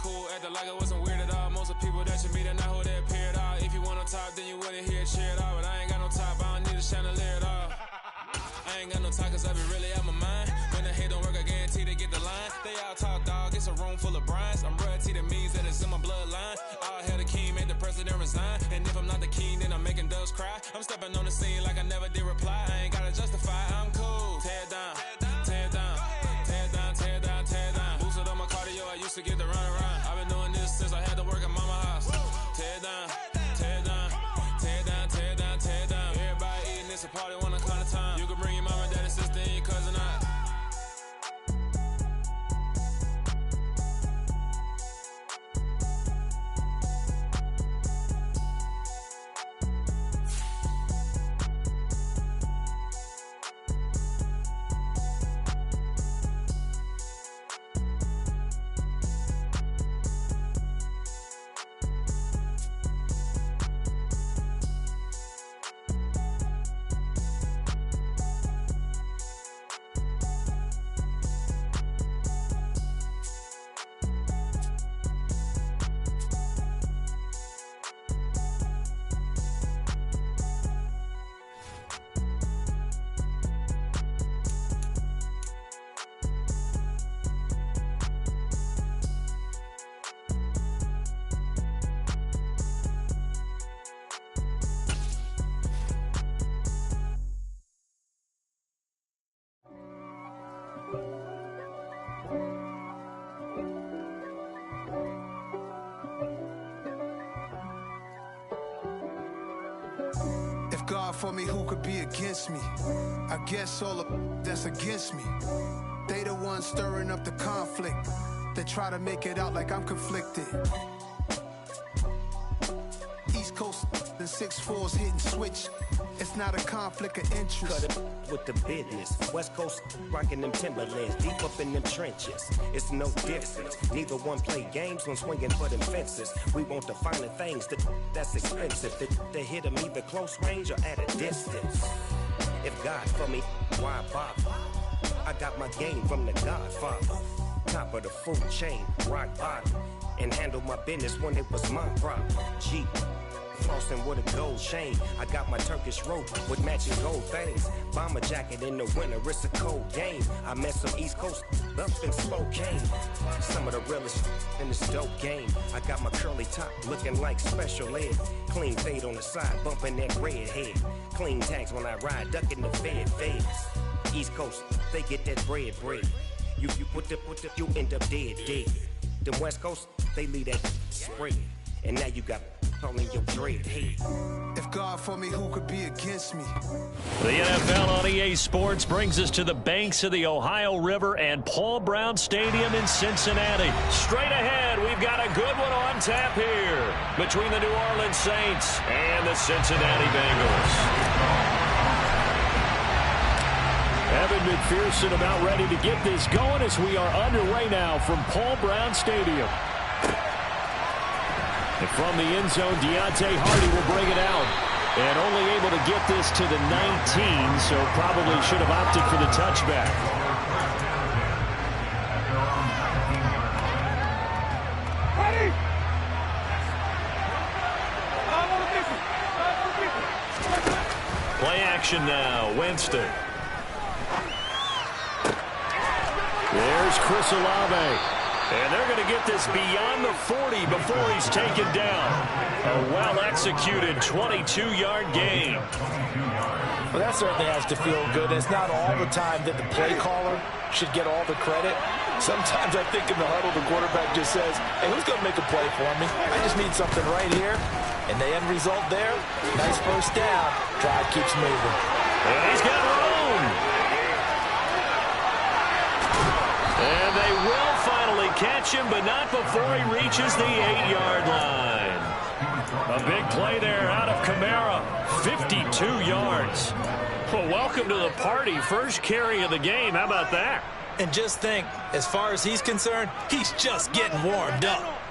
cool, acting like it wasn't weird at all. Most of the people that you meet are not who they appear at all. If you want on top, then you wouldn't hear it cheer at all. But I ain't got no top, I don't need a chandelier at all. I ain't got no talk, cause I be really out my mind. When the hate don't work, I guarantee they get the line. They all talk, dog, it's a room full of brinds. I'm royalty, that means that it's in my bloodline. All hell the king, made the president resign. And if I'm not the king, then I'm making doves cry. I'm stepping on the scene like I never did reply. I ain't gotta justify, I'm cool. Tear it down, tear it down, tear it down, tear it down, tear it down. Boosted on my cardio, I used to get the run around. I've been doing this since I had to work at mama house. Tear it down, tear it down, tear it down, tear it down, tear it down. Everybody eating, it's a party, one o'clock of time. You can bring your mama, daddy, sister, and your cousin out. God for me, who could be against me? I guess all of that's against me. They the ones stirring up the conflict. They try to make it out like I'm conflicted. East Coast and 6'4's hitting switch. It's not a conflict of interest. Cut it with the business. West Coast rocking them Timberlands, deep up in them trenches. It's no difference. Neither one play games when swinging for them fences. We want the finer things that's expensive. They hit them either close range or at a distance. If God for me, why bother? I got my game from the Godfather. Top of the food chain, rock bottom. And handle my business when it was my problem. Jeep. Flossing with a gold chain. I got my Turkish rope with matching gold things. Bomber jacket in the winter, it's a cold game. I met some East Coast up in Spokane. Some of the realest in this dope game. I got my curly top looking like special ed. Clean fade on the side, bumping that red head. Clean tags when I ride, ducking the feds. East Coast, they get that bread. You put the, you end up dead. Them West Coast, they leave that spread. And now you got calling your dread head. If God for me, who could be against me? The NFL on EA Sports brings us to the banks of the Ohio River and Paul Brown Stadium in Cincinnati. Straight ahead, we've got a good one on tap here between the New Orleans Saints and the Cincinnati Bengals. Evan McPherson about ready to get this going as we are underway now from Paul Brown Stadium. And from the end zone, Deontay Hardy will bring it out. And only able to get this to the 19, so probably should have opted for the touchback. Play action now, Winston. There's Chris Olave. And they're going to get this beyond the 40 before he's taken down. A well-executed 22-yard gain. Well, that certainly has to feel good. It's not all the time that the play caller should get all the credit. Sometimes I think in the huddle, the quarterback just says, hey, who's going to make a play for me? I just need something right here. And the end result there, nice first down. Drive keeps moving. And he's got room. And they will finally catch him, but not before he reaches the 8-yard line. A big play there out of Kamara, 52 yards. Well, welcome to the party. First carry of the game. How about that? And just think, as far as he's concerned, he's just getting warmed up.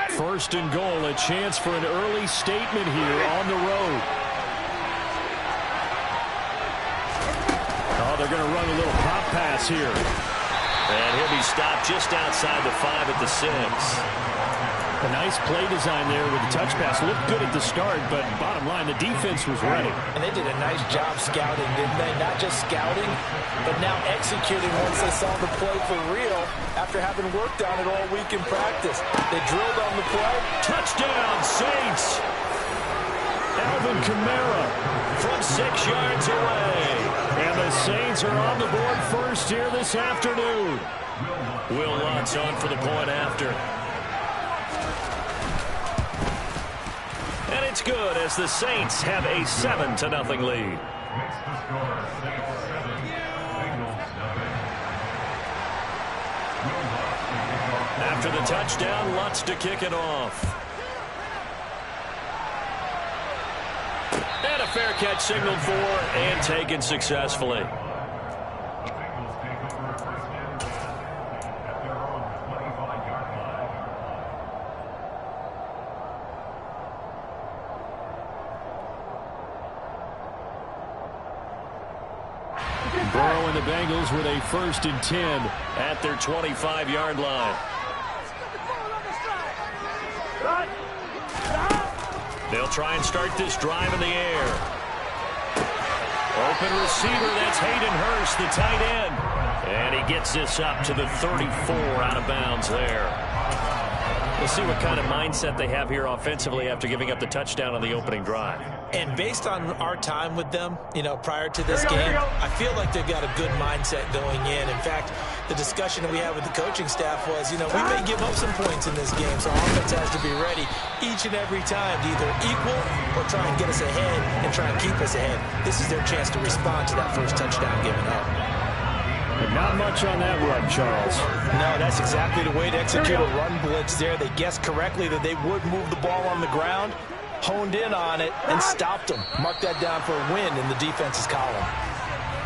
First and goal, a chance for an early statement here on the road. they're going to run a little pop pass here. And he'll be stopped just outside the 5 at the 6. A nice play design there with the touch pass. Looked good at the start, but bottom line, the defense was ready. And they did a nice job scouting, didn't they? Not just scouting, but now executing once they saw the play for real after having worked on it all week in practice. They drilled on the play. Touchdown, Saints! Alvin Kamara from 6 yards away. And the Saints are on the board first here this afternoon. Will Lutz on for the point after. And it's good as the Saints have a 7-0 lead. After the touchdown, Lutz to kick it off. And a fair catch signaled for and taken successfully. Burrow and the Bengals with a 1st and 10 at their 25-yard line. They'll try and start this drive in the air. Open receiver, that's Hayden Hurst, the tight end. And he gets this up to the 34 out of bounds there. We'll see what kind of mindset they have here offensively after giving up the touchdown on the opening drive. And based on our time with them, prior to this game, I feel like they've got a good mindset going in. In fact, the discussion that we had with the coaching staff was, we may give up some points in this game, so offense has to be ready each and every time to either equal or try and get us ahead and try and keep us ahead. This is their chance to respond to that first touchdown given up. But not much on that run, Charles. No, that's exactly the way to execute a run blitz there. They guessed correctly that they would move the ball on the ground, honed in on it, and stopped them. Mark that down for a win in the defense's column.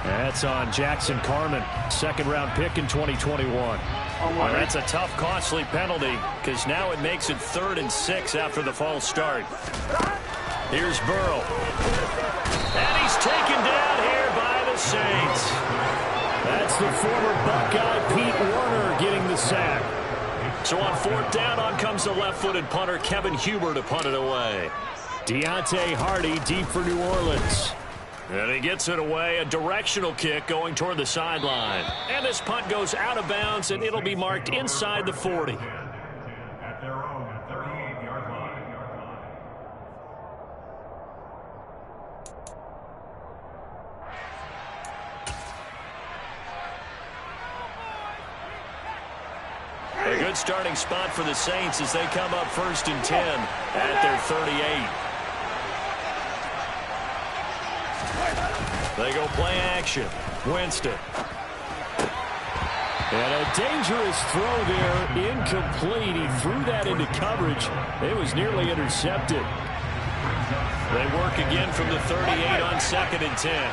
That's on Jackson Carman, 2nd-round pick in 2021. Well, that's a tough, costly penalty because now it makes it 3rd and 6 after the false start. Here's Burrow. And he's taken down here by the Saints. That's the former Buckeye Pete Werner getting the sack. So on 4th down, on comes the left-footed punter Kevin Huber to punt it away. Deontay Hardy deep for New Orleans. And he gets it away, a directional kick going toward the sideline. And this punt goes out of bounds, and it'll be marked inside the 40. At their own 38-yard line. A good starting spot for the Saints as they come up 1st and 10 at their 38. They go play action. Winston. And a dangerous throw there. Incomplete. He threw that into coverage. It was nearly intercepted. They work again from the 38 on 2nd and 10.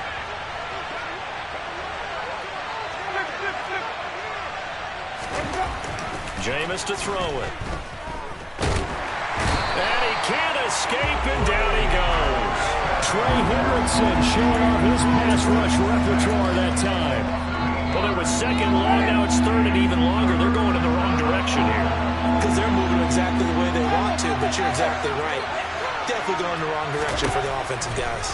Jameis to throw it. And he can't escape, and down he goes. Trey Hendrickson showing off his pass rush repertoire that time. Well, it was 2nd long, now it's 3rd and even longer. They're going in the wrong direction here. Because they're moving exactly the way they want to, but you're exactly right. Definitely going in the wrong direction for the offensive guys.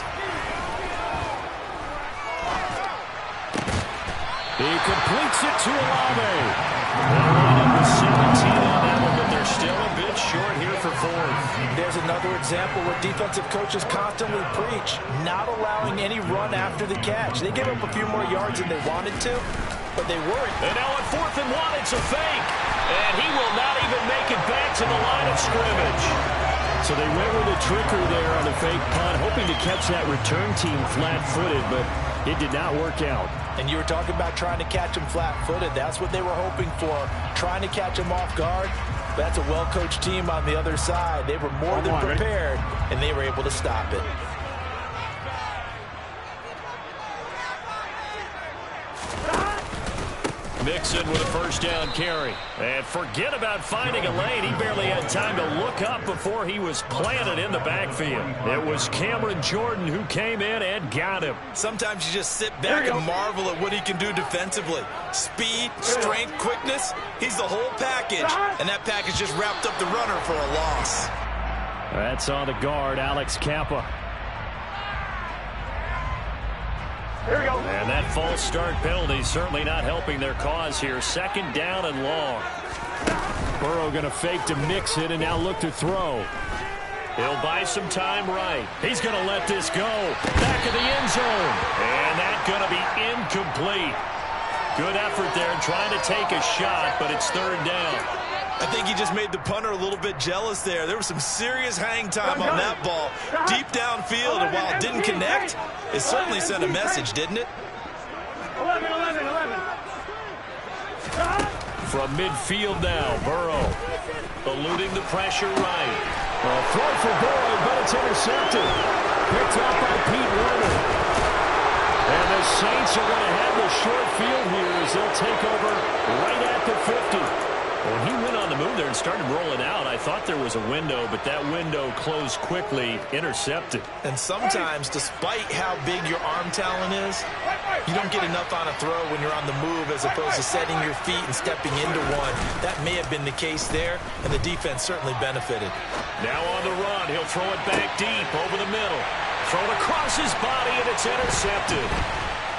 He completes it to Olave. They'll line up with 17 on that one, but they're still a bit short here for 4th. There's another example where defensive coaches constantly preach, not allowing any run after the catch. They gave up a few more yards than they wanted to, but they weren't. And now on 4th and 1, it's a fake. And he will not even make it back to the line of scrimmage. So they went with a trickery there on the fake punt, hoping to catch that return team flat-footed, but it did not work out. And you were talking about trying to catch him flat-footed. That's what they were hoping for, trying to catch him off guard. But that's a well-coached team on the other side. They were more than prepared, and they were able to stop it. Mixon with a first down carry. And forget about finding a lane. He barely had time to look up before he was planted in the backfield. It was Cameron Jordan who came in and got him. Sometimes you just sit back and marvel at what he can do defensively. Speed, strength, quickness. He's the whole package. And that package just wrapped up the runner for a loss. That's on the guard, Alex Kappa. And that false start penalty certainly not helping their cause here. Second down and long. Burrow going to fake to mix it and now look to throw. He'll buy some time right. He's going to let this go. Back of the end zone. And that's going to be incomplete. Good effort there trying to take a shot, but it's third down. I think he just made the punter a little bit jealous there. There was some serious hang time on that ball. Deep downfield, and while it didn't connect, it certainly sent a message, didn't it? 11. From midfield now, Burrow eluding the pressure right. Throw for Burrow, but it's intercepted. Picked up by Pete Werner. And the Saints are going to have the short field here as they'll take over right at the 50. When he went on the move there and started rolling out, I thought there was a window, but that window closed quickly, intercepted. And sometimes, despite how big your arm talent is, you don't get enough on a throw when you're on the move as opposed to setting your feet and stepping into one. That may have been the case there, and the defense certainly benefited. Now on the run, he'll throw it back deep over the middle. Thrown across his body, and it's intercepted.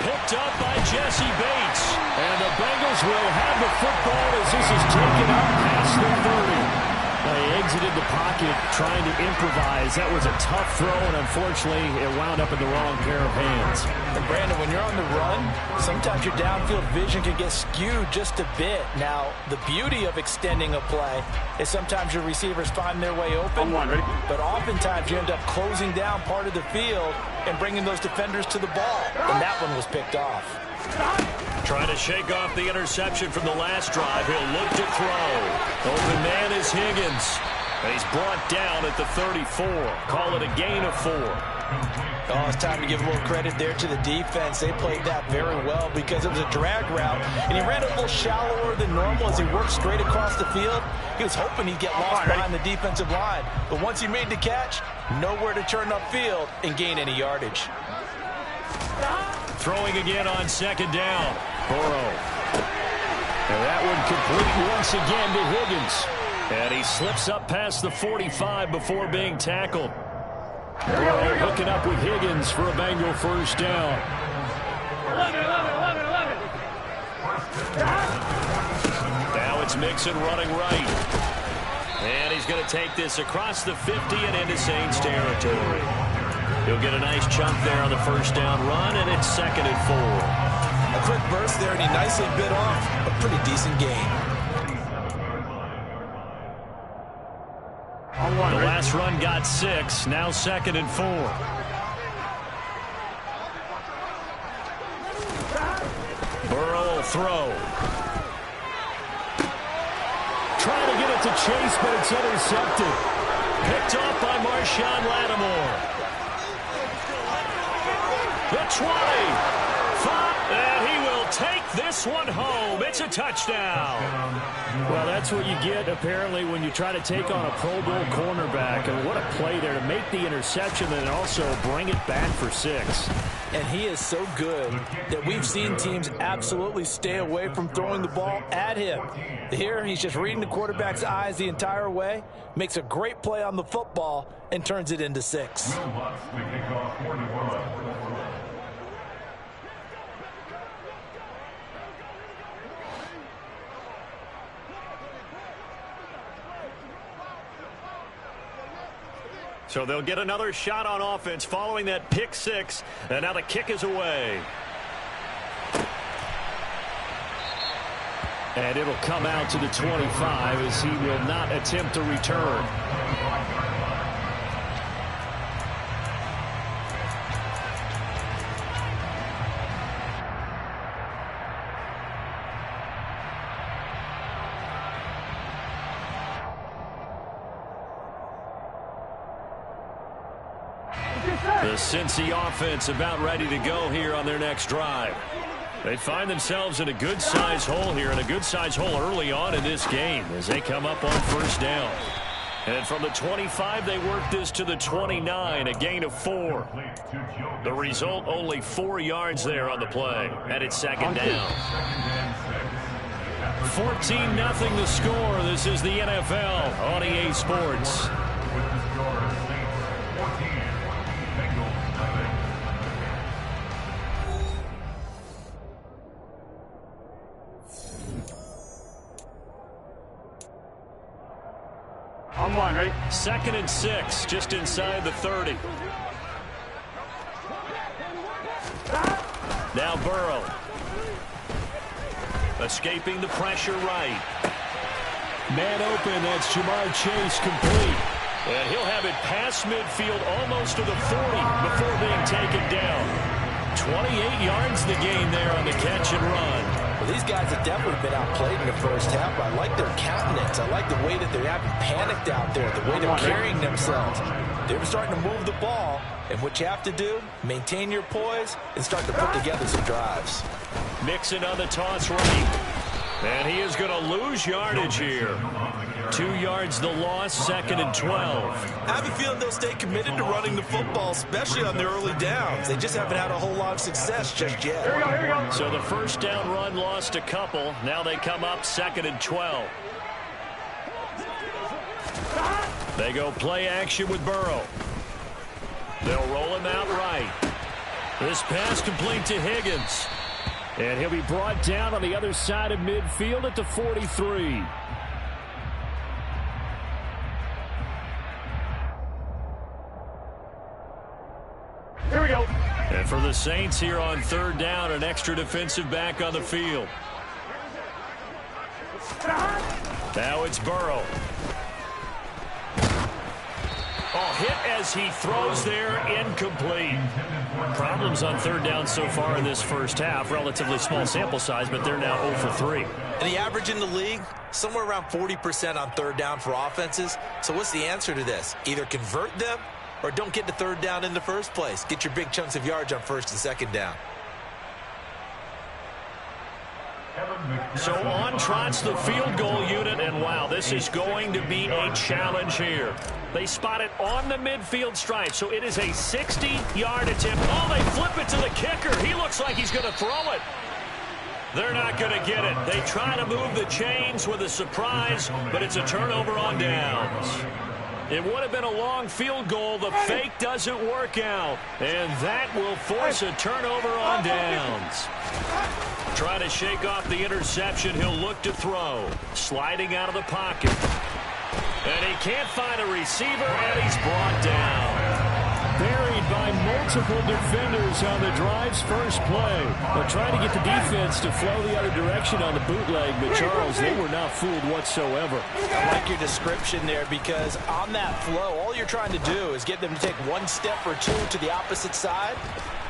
Picked up by Jesse Bates. And the Bengals will have the football as this is taken up past the 30. They exited the pocket trying to improvise. That was a tough throw, and unfortunately, it wound up in the wrong pair of hands. And Brandon, when you're on the run, sometimes your downfield vision can get skewed just a bit. Now, the beauty of extending a play is sometimes your receivers find their way open, but oftentimes you end up closing down part of the field and bringing those defenders to the ball. And that one was picked off. Trying to shake off the interception from the last drive. He'll look to throw. Open man is Higgins. And he's brought down at the 34. Call it a gain of 4. Oh, it's time to give a little credit there to the defense. They played that very well because it was a drag route, and he ran a little shallower than normal as he worked straight across the field. He was hoping he'd get lost behind the defensive line, but once he made the catch, nowhere to turn upfield and gain any yardage. Throwing again on second down. Burrow. And that one complete once again to Higgins. And he slips up past the 45 before being tackled. Burrow hooking up with Higgins for a Bengal first down. 11. Now it's Mixon running right. And he's going to take this across the 50 and into Saints territory. He'll get a nice chunk there on the first down run, and it's 2nd and 4. A quick burst there, and he nicely bit off a pretty decent gain. The last run got 6, now 2nd and 4. Burrow will throw. Trying to get it to Chase, but it's intercepted. Picked off by Marshawn Lattimore. The 20, 5, and he will take this one home. It's a touchdown. Well, that's what you get, apparently, when you try to take on a Pro Bowl cornerback. And what a play there to make the interception and also bring it back for 6. And he is so good that we've seen teams absolutely stay away from throwing the ball at him. Here, he's just reading the quarterback's eyes the entire way, makes a great play on the football, and turns it into 6. So they'll get another shot on offense following that pick 6, and now the kick is away. And it'll come out to the 25 as he will not attempt to return. The Cincy offense about ready to go here on their next drive. They find themselves in a good-sized hole here, and a good-sized hole early on in this game as they come up on first down. And from the 25, they work this to the 29, a gain of 4. The result, only 4 yards there on the play, and it's second down. 14-0 the score. This is the NFL on EA Sports. On one, ready? 2nd and 6, just inside the 30. Now Burrow. Escaping the pressure right. Man open, that's Jamar Chase, complete. And he'll have it past midfield almost to the 40 before being taken down. 28 yards the gain there on the catch and run. Well, these guys have definitely been outplayed in the first half. I like their countenance. I like the way that they haven't panicked out there, the way they're carrying themselves. They're starting to move the ball, and what you have to do, maintain your poise and start to put together some drives. Mixon on the toss right. And he is going to lose yardage here. 2 yards the loss, 2nd and 12. I have a feeling they'll stay committed to running the football, especially on their early downs. They just haven't had a whole lot of success just yet. Here we go. So the first down run lost a couple. Now they come up 2nd and 12. They go play action with Burrow. They'll roll him out right. This pass complete to Higgins. And he'll be brought down on the other side of midfield at the 43. Here we go. And for the Saints here on 3rd down, an extra defensive back on the field. Now it's Burrow. Oh, hit as he throws there, incomplete. Problems on 3rd down so far in this first half. Relatively small sample size, but they're now 0 for 3. And the average in the league, somewhere around 40% on 3rd down for offenses. So what's the answer to this? Either convert them or don't get to 3rd down in the first place. Get your big chunks of yards on 1st and 2nd down. So on trots the field goal unit, and wow, this is going to be a challenge here. They spot it on the midfield stripe, so it is a 60-yard attempt. Oh, they flip it to the kicker. He looks like he's going to throw it. They're not going to get it. They try to move the chains with a surprise, but it's a turnover on downs. It would have been a long field goal. The fake doesn't work out, and that will force a turnover on downs. Trying to shake off the interception. He'll look to throw. Sliding out of the pocket. And he can't find a receiver, and he's brought down. Buried by multiple defenders on the drive's first play. They're trying to get the defense to flow the other direction on the bootleg, but Charles, they were not fooled whatsoever. I like your description there, because on that flow, all you're trying to do is get them to take 1 step or 2 to the opposite side,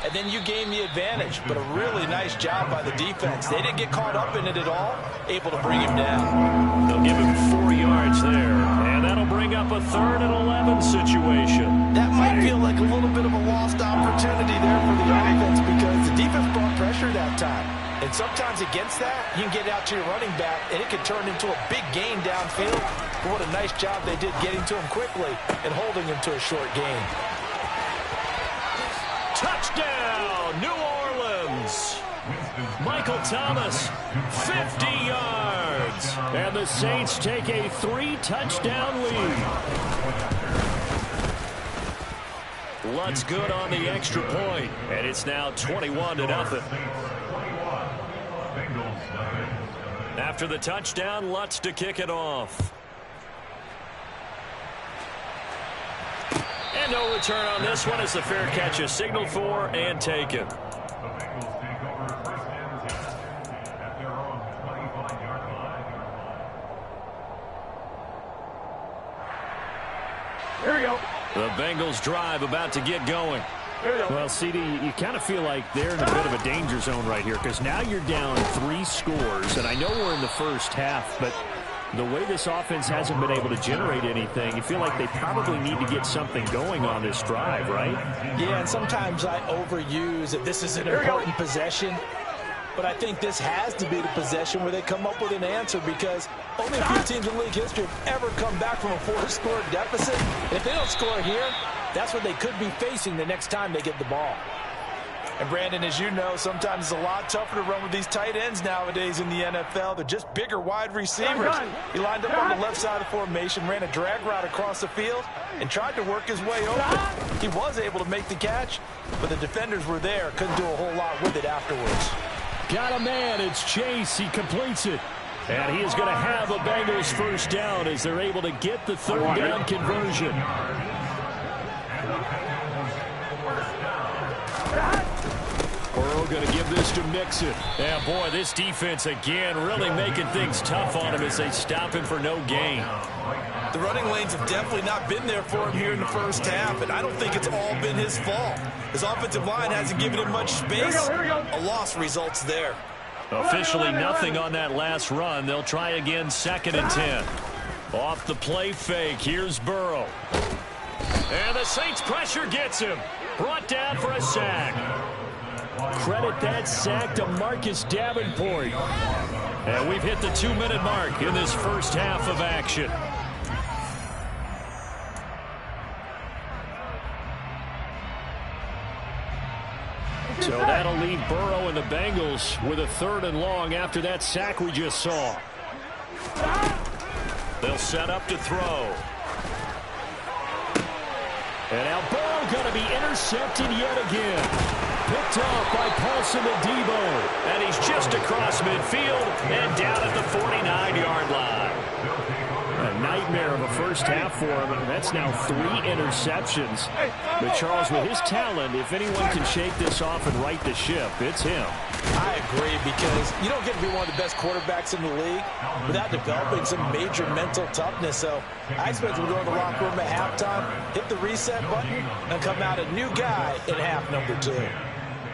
and then you gain the advantage. But a really nice job by the defense. They didn't get caught up in it at all, able to bring him down. They'll give him 4 yards there, and that'll bring up a 3rd and 11 situation. That might feel like a little bit of a lost opportunity there for the offense, because the defense brought pressure that time. And sometimes against that, you can get out to your running back, and it can turn into a big gain downfield. But what a nice job they did getting to him quickly and holding him to a short gain. Touchdown, New Orleans. Michael Thomas, 50 yards. And the Saints take a 3-touchdown lead. Lutz good on the extra point, and it's now 21-0. After the touchdown, Lutz to kick it off. And no return on this one as the fair catch is signaled for and taken. Here we go. The Bengals drive about to get going. Well, CD, you kind of feel like they're in a bit of a danger zone right here, because now you're down 3 scores, and I know we're in the first half, but the way this offense hasn't been able to generate anything, you feel like they probably need to get something going on this drive, right? Yeah, and sometimes I overuse that this is an important possession. but I think this has to be the possession where they come up with an answer, because only a few teams in league history have ever come back from a 4-score deficit. If they don't score here, that's what they could be facing the next time they get the ball. And Brandon, as you know, sometimes it's a lot tougher to run with these tight ends nowadays in the NFL. They're just bigger wide receivers. He lined up on the left side of the formation, ran a drag route across the field, and tried to work his way open. He was able to make the catch, but the defenders were there. Couldn't do a whole lot with it afterwards. Got a man. It's Chase. He completes it. And he is going to have a Bengals first down as they're able to get the third down conversion. Burrow going to give this to Mixon. Yeah, boy, this defense again really making things tough on him as they stop him for no gain. The running lanes have definitely not been there for him here in the first half, and I don't think it's all been his fault. His offensive line hasn't given him much space. A loss results there. Officially nothing on that last run. They'll try again, 2nd and 10. Off the play fake, here's Burrow. And the Saints pressure gets him. Brought down for a sack. Credit that sack to Marcus Davenport. And we've hit the 2-minute mark in this first half of action. So that'll leave Burrow and the Bengals with a 3rd and long after that sack we just saw. They'll set up to throw. And now Burrow going to be intercepted yet again. Picked off by Paulson Adebo. And he's just across midfield and down at the 49-yard line. A nightmare of a first half for him. That's now 3 interceptions. But Charles, with his talent, if anyone can shake this off and right the ship, it's him. I agree, because you don't get to be one of the best quarterbacks in the league without developing some major mental toughness. So I expect him to go in the locker room at halftime, hit the reset button, and come out a new guy in half number 2.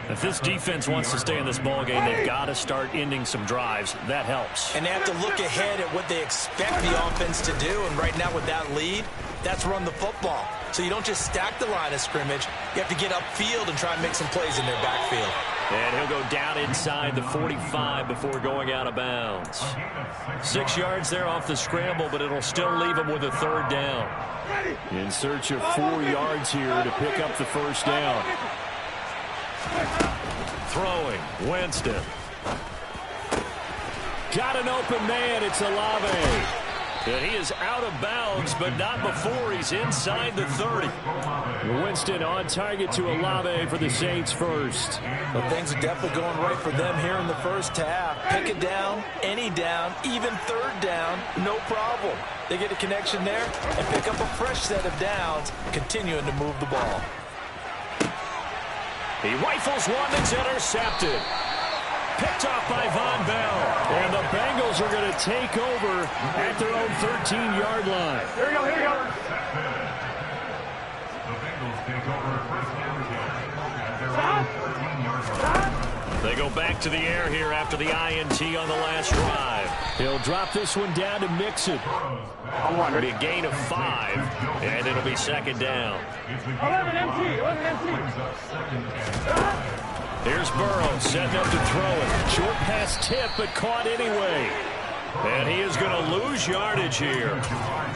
If this defense wants to stay in this ballgame, they've got to start ending some drives. That helps. And they have to look ahead at what they expect the offense to do. And right now with that lead, that's run the football. So you don't just stack the line of scrimmage. You have to get upfield and try and make some plays in their backfield. And he'll go down inside the 45 before going out of bounds. 6 yards there off the scramble, but it'll still leave him with a 3rd down. In search of 4 yards here to pick up the first down. Throwing, Winston. Got an open man, it's Olave. And he is out of bounds, but not before he's inside the 30. Winston on target to Olave for the Saints first. Well, things are definitely going right for them here in the first half. Pick it down, any down, even 3rd down, no problem. They get a connection there and pick up a fresh set of downs, continuing to move the ball. He rifles one that's intercepted. Picked off by Von Bell. And the Bengals are going to take over at their own 13-yard line. Here we go, here we go. The Bengals take over first down at their own 13-yard line. They go back to the air here after the INT on the last drive. He'll drop this one down to Mixon. It'll be a gain of 5, and it'll be 2nd down. 11 MT, 11 MT. Here's Burrow setting up to throw it. Short pass tip, but caught anyway. And he is going to lose yardage here.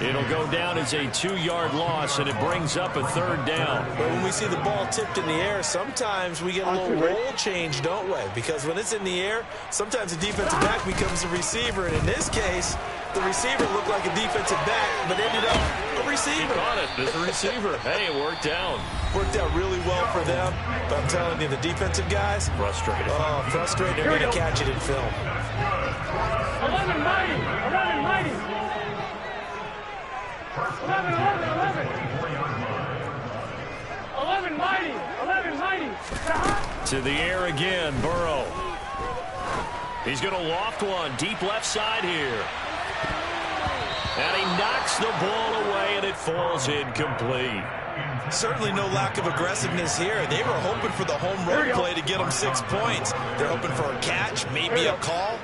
It'll go down as a 2-yard loss, and it brings up a 3rd down. But when we see the ball tipped in the air, sometimes we get a little roll change, don't we? Because when it's in the air, sometimes the defensive back becomes a receiver. And in this case, the receiver looked like a defensive back, but ended up a receiver. He caught it as a receiver. Hey, it worked out. Worked out really well for them. But I'm telling you, the defensive guys, Frustrated. Oh, frustrated. They're going to catch it in film. 11 mighty, 11 mighty. 11, 11, 11. 11 mighty, 11 mighty. To the air again, Burrow. He's going to loft one deep left side here. And he knocks the ball away, and it falls incomplete. Certainly no lack of aggressiveness here. They were hoping for the home run play to get them 6 points. They're hoping for a catch, maybe a call,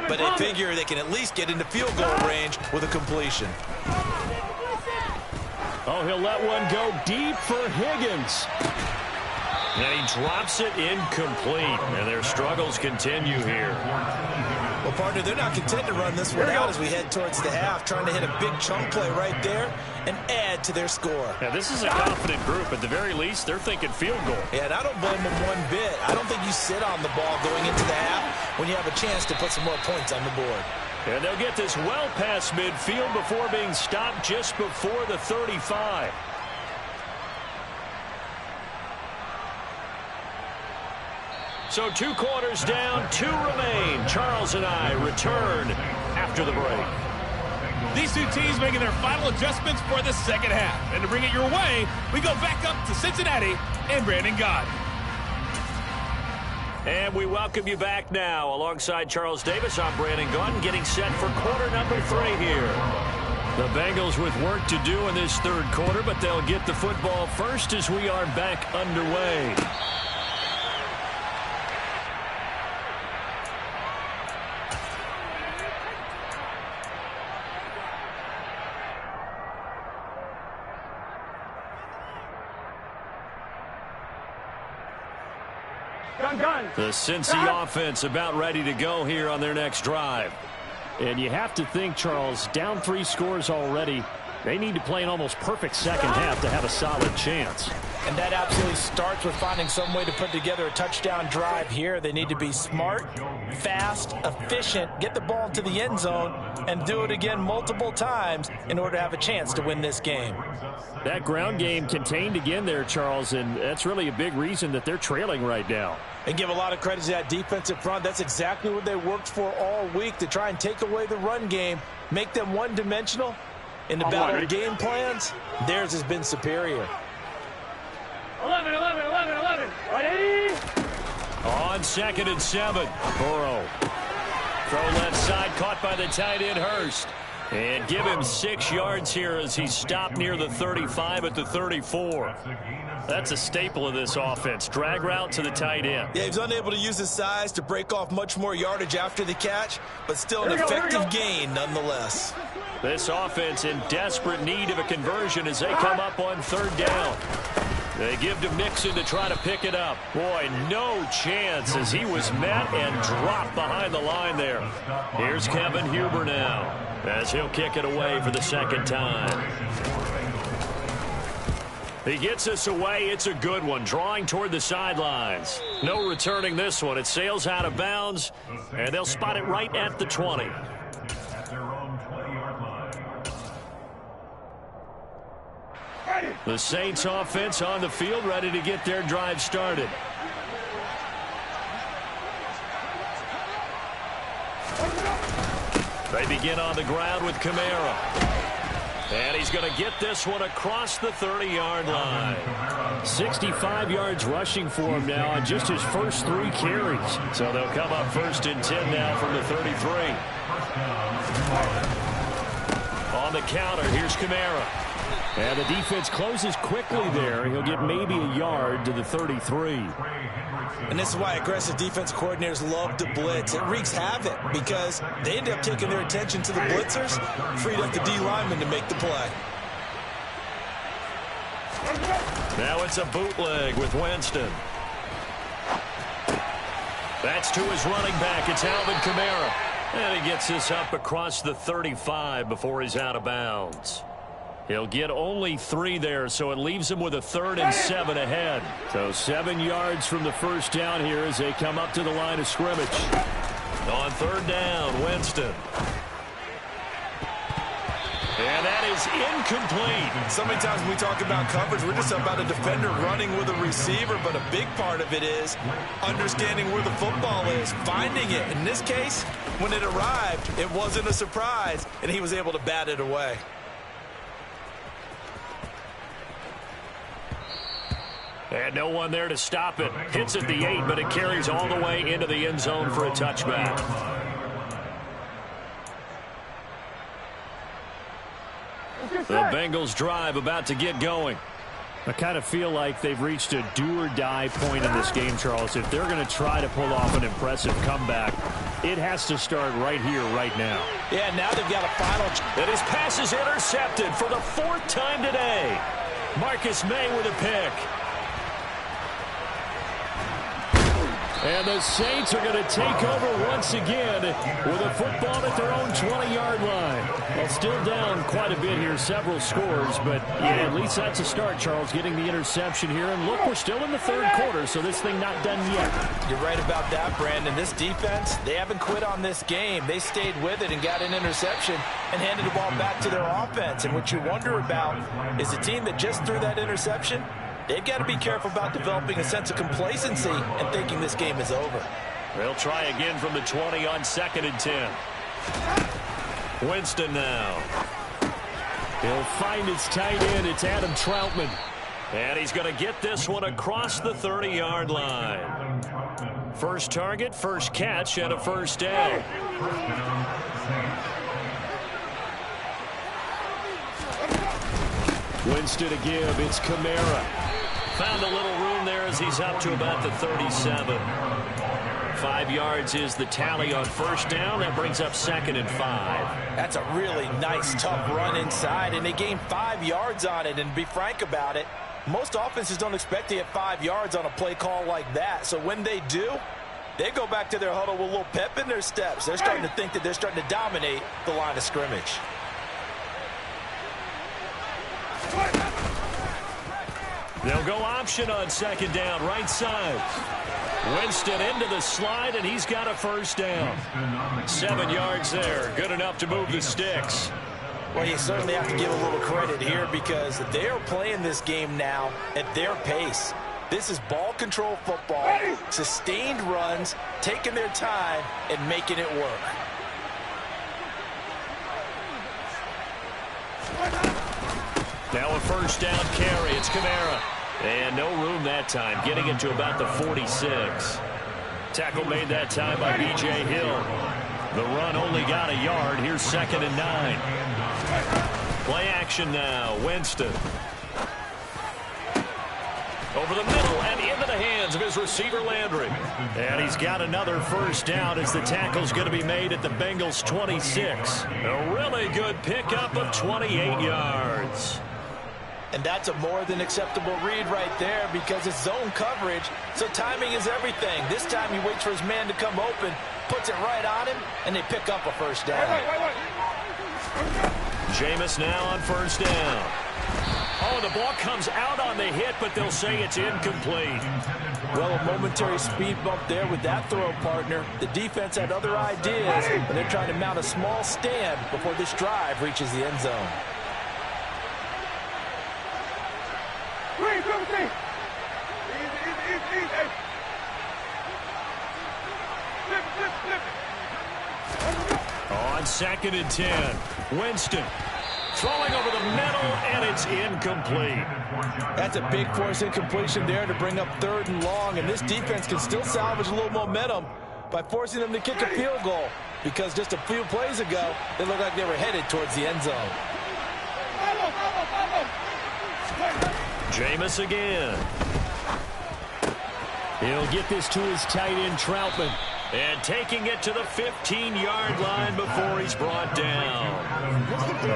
but they figure they can at least get into field goal range with a completion. Oh, he'll let one go deep for Higgins. And he drops it incomplete. And their struggles continue here. Well, partner, they're not content to run this one out as we head towards the half, trying to hit a big chunk play right there and add to their score. Yeah, this is a confident group. At the very least, they're thinking field goal. Yeah, and I don't blame them one bit. I don't think you sit on the ball going into the half when you have a chance to put some more points on the board. And they'll get this well past midfield before being stopped just before the 35. So 2 quarters down, 2 remain. Charles and I return after the break. These two teams making their final adjustments for the second half. And to bring it your way, we go back up to Cincinnati and Brandon Gott. And we welcome you back now. Alongside Charles Davis, I'm Brandon Gott, getting set for quarter number 3 here. The Bengals with work to do in this third quarter, but they'll get the football first as we are back underway. The Cincy offense about ready to go here on their next drive. And you have to think, Charles, down 3 scores already. They need to play an almost perfect second half to have a solid chance. And that absolutely starts with finding some way to put together a touchdown drive here. They need to be smart, fast, efficient, get the ball into the end zone, and do it again multiple times in order to have a chance to win this game. That ground game contained again there, Charles, and that's really a big reason that they're trailing right now. And give a lot of credit to that defensive front. That's exactly what they worked for all week, to try and take away the run game, make them one-dimensional. In the battle game plans, theirs has been superior. 11, 11, 11, 11. Ready? On 2nd and 7. Burrow. Throw left side, caught by the tight end Hurst. And give him 6 yards here as he's stopped near the 35 at the 34. That's a staple of this offense. Drag route to the tight end. Yeah, he's unable to use his size to break off much more yardage after the catch, but still an effective gain nonetheless. This offense in desperate need of a conversion as they come up on 3rd down. They give to Mixon to try to pick it up. Boy, no chance as he was met and dropped behind the line there. Here's Kevin Huber now as he'll kick it away for the 2nd time. He gets us away. It's a good one, drawing toward the sidelines. No returning this one. It sails out of bounds, and they'll spot it right at the 20. The Saints offense on the field, ready to get their drive started. They begin on the ground with Kamara. And he's going to get this one across the 30-yard line. 65 yards rushing for him now on just his first 3 carries. So they'll come up 1st and 10 now from the 33. On the counter, here's Kamara. And the defense closes quickly there. He'll get maybe a yard to the 33. And this is why aggressive defense coordinators love to blitz. It wreaks havoc because they end up taking their attention to the blitzers, freed up the D lineman to make the play. Now it's a bootleg with Winston. That's to his running back. It's Alvin Kamara. And he gets this up across the 35 before he's out of bounds. He'll get only 3 there, so it leaves him with a 3rd and 7 ahead. So 7 yards from the first down here as they come up to the line of scrimmage. On 3rd down, Winston. And that is incomplete. So many times when we talk about coverage, we're just about a defender running with a receiver, but a big part of it is understanding where the football is, finding it. In this case, when it arrived, it wasn't a surprise, and he was able to bat it away. And no one there to stop it. Hits at the 8, but it carries all the way into the end zone for a touchback. The Bengals drive about to get going. I kind of feel like they've reached a do-or-die point in this game, Charles. If they're going to try to pull off an impressive comeback, it has to start right here, right now. Yeah, now they've got a final. And his pass is intercepted for the 4th time today. Marcus May with a pick. And the Saints are going to take over once again with a football at their own 20-yard line. Well, still down quite a bit here, several scores, but yeah, at least that's a start, Charles, getting the interception here. And look, we're still in the third quarter, so this thing not done yet. You're right about that, Brandon. This defense, they haven't quit on this game. They stayed with it and got an interception and handed the ball back to their offense. And what you wonder about is the team that just threw that interception, they've got to be careful about developing a sense of complacency and thinking this game is over. They'll try again from the 20 on 2nd and 10. Winston now. He'll find his tight end. It's Adam Troutman. And he's going to get this one across the 30-yard line. First target, first catch, and a first down. Winston to give. It's Kamara. Found a little room there as he's up to about the 37. 5 yards is the tally on first down. That brings up 2nd and 5. That's a really nice, tough run inside, and they gained 5 yards on it. And to be frank about it, most offenses don't expect to get 5 yards on a play call like that. So when they do, they go back to their huddle with a little pep in their steps. They're starting to think that they're starting to dominate the line of scrimmage. They'll go option on 2nd down, right side. Winston into the slide, and he's got a first down. 7 yards there. Good enough to move the sticks. Well, you certainly have to give a little credit here because they are playing this game now at their pace. This is ball control football, sustained runs, taking their time, and making it work. Now a first down carry. It's Kamara. And no room that time, getting it to about the 46. Tackle made that time by B.J. Hill. The run only got a yard. Here's 2nd and 9. Play action now. Winston. Over the middle and into the hands of his receiver, Landry. And he's got another first down as the tackle's going to be made at the Bengals' 26. A really good pickup of 28 yards. And that's a more than acceptable read right there because it's zone coverage, so timing is everything. This time he waits for his man to come open, puts it right on him, and they pick up a first down. Jameis now on first down. Oh, the ball comes out on the hit, but they'll say it's incomplete. Well, a momentary speed bump there with that throw partner. The defense had other ideas, and they're trying to mount a small stand before this drive reaches the end zone. On 2nd and 10, Winston throwing over the middle, and it's incomplete. That's a big force incompletion there to bring up 3rd and long, and this defense can still salvage a little momentum by forcing them to kick a field goal because just a few plays ago, they looked like they were headed towards the end zone. Jameis again. He'll get this to his tight end, Troutman. And taking it to the 15-yard line before he's brought down.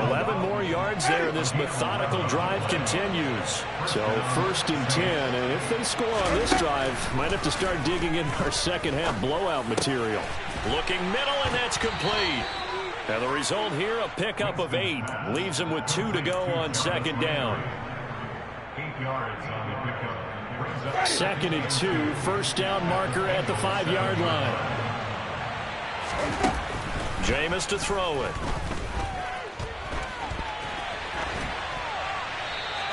11 more yards there, and this methodical drive continues. So 1st and 10, and if they score on this drive, might have to start digging in our second-half blowout material. Looking middle, and that's complete. And the result here, a pickup of 8. Leaves him with 2 to go on 2nd down. 8 yards on the pickup. 2nd and 2, first down marker at the 5-yard line. Jameis to throw it.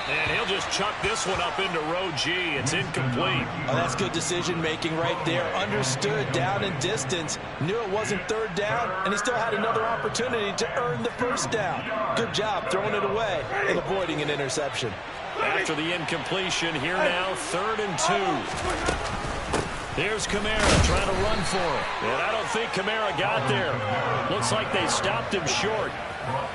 And he'll just chuck this one up into row G. It's incomplete. Oh, that's good decision-making right there. Understood down and distance. Knew it wasn't 3rd down, and he still had another opportunity to earn the first down. Good job throwing it away and avoiding an interception. After the incompletion, here now, 3rd and 2. Here's Kamara trying to run for it. And I don't think Kamara got there. Looks like they stopped him short.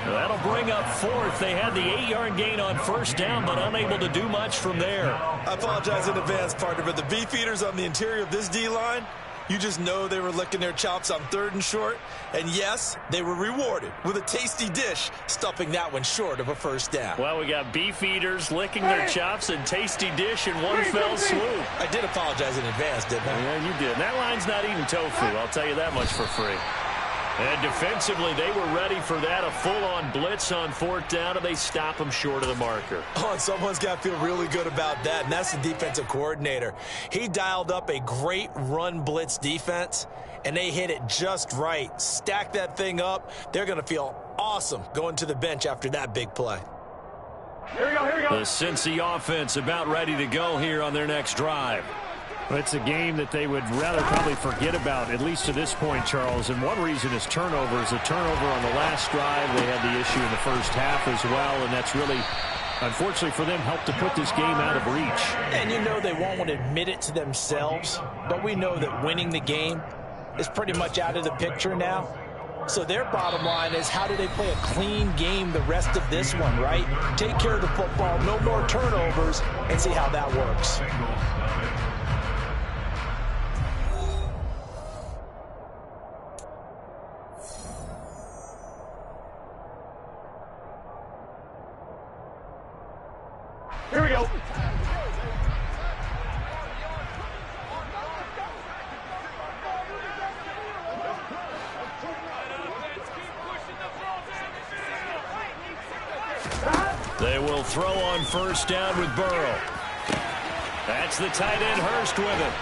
That'll bring up 4th. They had the 8-yard gain on first down, but unable to do much from there. I apologize in advance, partner, but the beef eaters on the interior of this D-line, You just know they were licking their chops on 3rd and short. And yes, they were rewarded with a tasty dish, stuffing that one short of a first down. Well, we got beef eaters licking their chops and tasty dish in one fell swoop. I did apologize in advance, didn't I? Yeah, you did. That line's not eating tofu, I'll tell you that much for free. And defensively, they were ready for that, a full-on blitz on 4th down, and they stop them short of the marker. Oh, and someone's got to feel really good about that, and that's the defensive coordinator. He dialed up a great run blitz defense, and they hit it just right. Stack that thing up. They're going to feel awesome going to the bench after that big play. Here we go, here we go. The Cincy offense about ready to go here on their next drive. Well, it's a game that they would rather probably forget about, at least to this point, Charles. And one reason is turnovers. A turnover on the last drive. They had the issue in the first half as well, and that's really, unfortunately for them, helped to put this game out of reach. And you know they won't want to admit it to themselves, but we know that winning the game is pretty much out of the picture now. So their bottom line is, how do they play a clean game the rest of this one, right? Take care of the football, no more turnovers, and see how that works. Here we go. They will throw on 1st down with Burrow. That's the tight end Hurst with it.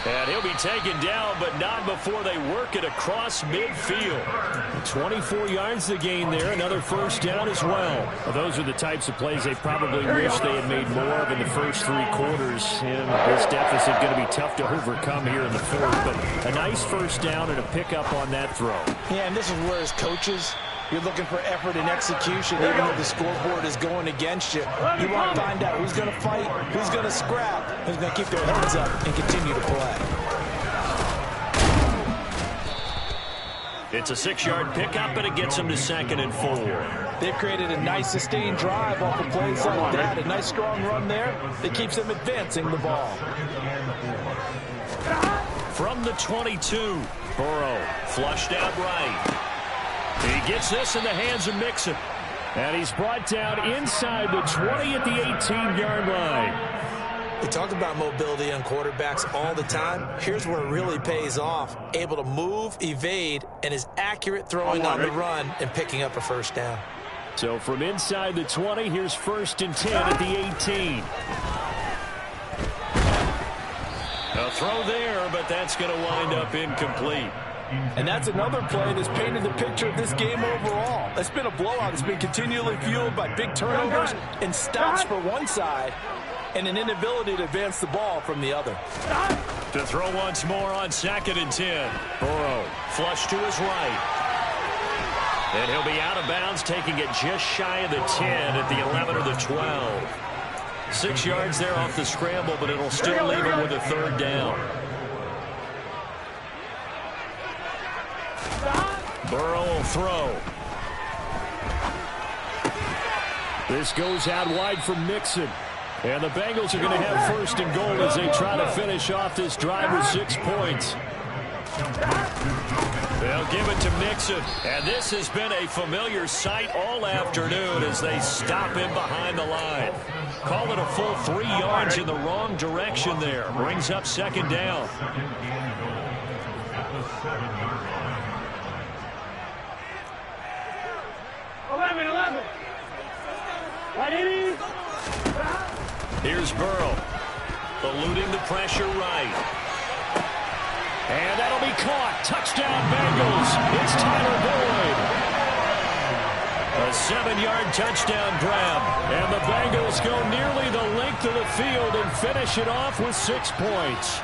And he'll be taken down, but not before they work it across midfield. 24 yards to gain there. Another 1st down as well. Those are the types of plays they probably wish they had made more of in the first 3 quarters. And this deficit going to be tough to overcome here in the 4th. But a nice 1st down and a pickup on that throw. Yeah, and this is where as coaches, you're looking for effort and execution, even though the scoreboard is going against you. You want to find out who's going to fight, who's going to scrap, who's going to keep their heads up and continue to play. It's a 6-yard pickup, and it gets them to 2nd and 4. They've created a nice sustained drive off of plays like that. A nice strong run there that keeps them advancing the ball. From the 22, Burrow flushed out right. He gets this in the hands of Mixon. And he's brought down inside the 20 at the 18-yard line. We talk about mobility on quarterbacks all the time. Here's where it really pays off. Able to move, evade, and is accurate throwing on the run and picking up a 1st down. So from inside the 20, here's 1st and 10 at the 18. A throw there, but that's going to wind up incomplete. And that's another play that's painted the picture of this game overall. It's been a blowout. It's been continually fueled by big turnovers and stops for one side and an inability to advance the ball from the other. To throw once more on 2nd and 10. Burrow flush to his right. And he'll be out of bounds, taking it just shy of the 10 at the 11 or the 12. 6 yards there off the scramble, but it'll still leave him with a 3rd down. Burrow will throw. This goes out wide from Mixon. And the Bengals are going to have 1st and goal as they try to finish off this drive with 6 points. They'll give it to Mixon. And this has been a familiar sight all afternoon as they stop him behind the line. Call it a full 3 yards in the wrong direction there. Brings up 2nd down. Here's Burrow, eluding the pressure right. And that'll be caught. Touchdown, Bengals. It's Tyler Boyd. A 7-yard touchdown grab. And the Bengals go nearly the length of the field and finish it off with 6 points.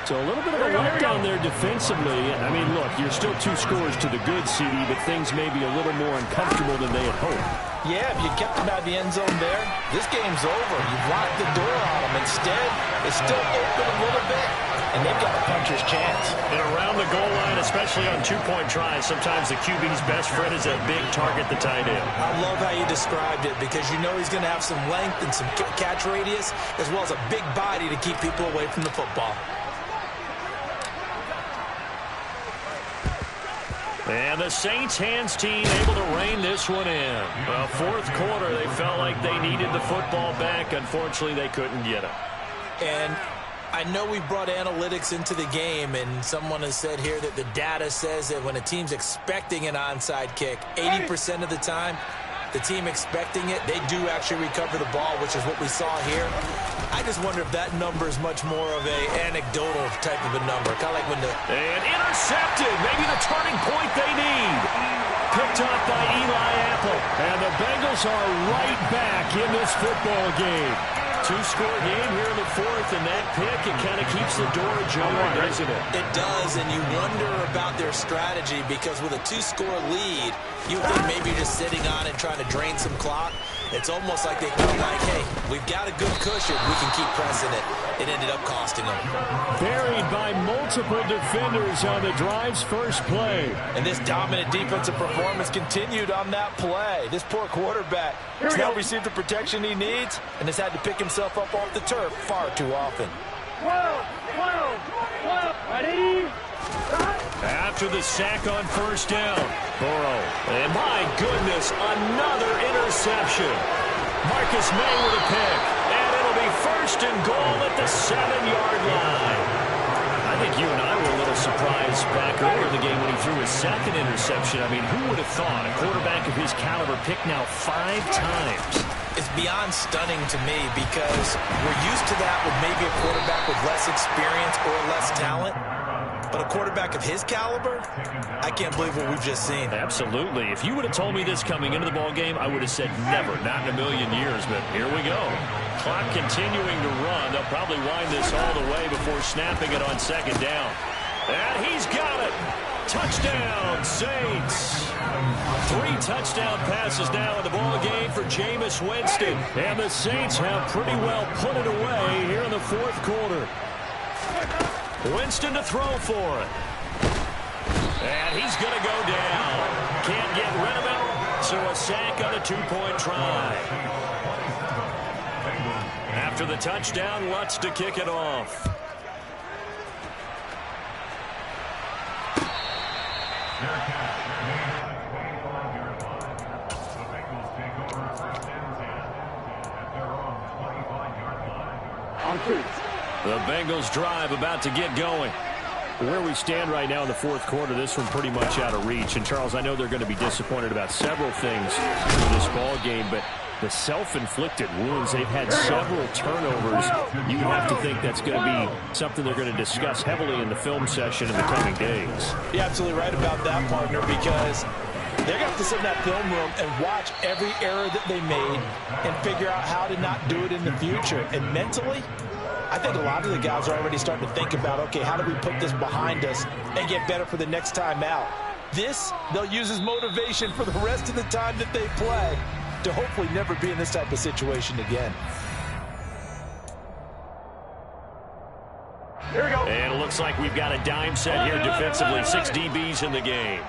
So a little bit of a letdown there defensively. I mean, look, you're still 2 scores to the good, CD, but things may be a little more uncomfortable than they had hoped. Yeah, if you kept them out of the end zone there, this game's over. You've locked the door on them. Instead, it's still open a little bit, and they've got a puncher's chance. And around the goal line, especially on 2-point tries, sometimes the QB's best friend is a big target, the tight end. I love how you described it, because you know he's going to have some length and some catch radius, as well as a big body to keep people away from the football. And the Saints hands team able to rein this one in. Well, fourth quarter, they felt like they needed the football back. Unfortunately, they couldn't get it. And I know we brought analytics into the game, and someone has said here that the data says that when a team's expecting an onside kick, 80% of the time, the team expecting it, they do actually recover the ball, which is what we saw here. I just wonder if that number is much more of a anecdotal type of a number. Kind of like when the... And intercepted. Maybe the turning point they need. Picked up by Eli Apple. And the Bengals are right back in this football game. Two-score game here in the fourth, and that pick, it kind of keeps the door ajar, doesn't it? It does, and you wonder about their strategy because with a two-score lead, you think maybe you're just sitting on it trying to drain some clock. It's almost like they felt like, hey, we've got a good cushion. We can keep pressing it. It ended up costing them. Buried by multiple defenders on the drive's first play. And this dominant defensive performance continued on that play. This poor quarterback has not received the protection he needs and has had to pick himself up off the turf far too often. After the sack on first down, Burrow. And my goodness, another interception. Marcus May with a pick. And it'll be first and goal at the 7-yard line. I think you and I were a little surprised back earlier in the game when he threw his second interception. I mean, who would have thought a quarterback of his caliber picked now 5 times? It's beyond stunning to me because we're used to that with maybe a quarterback with less experience or less talent. But a quarterback of his caliber, I can't believe what we've just seen. Absolutely. If you would have told me this coming into the ball game, I would have said never, not in a million years. But here we go. Clock continuing to run. They'll probably wind this all the way before snapping it on second down. And he's got it. Touchdown, Saints. 3 touchdown passes now in the ball game for Jameis Winston. And the Saints have pretty well put it away here in the fourth quarter. Winston to throw for it. And he's going to go down. Can't get rid of it. So a sack on a 2-point try. After the touchdown, Lutz to kick it off. The Bengals drive about to get going. Where we stand right now in the fourth quarter, this one pretty much out of reach. And, Charles, I know they're going to be disappointed about several things in this ball game, but the self-inflicted wounds, they've had several turnovers. You have to think that's going to be something they're going to discuss heavily in the film session in the coming days. You're absolutely right about that, partner, because they're going to have to sit in that film room and watch every error that they made and figure out how to not do it in the future. And mentally, I think a lot of the guys are already starting to think about, okay, how do we put this behind us and get better for the next time out? This, they'll use as motivation for the rest of the time that they play to hopefully never be in this type of situation again. Here we go. And it looks like we've got a dime set here defensively. 6 DBs in the game.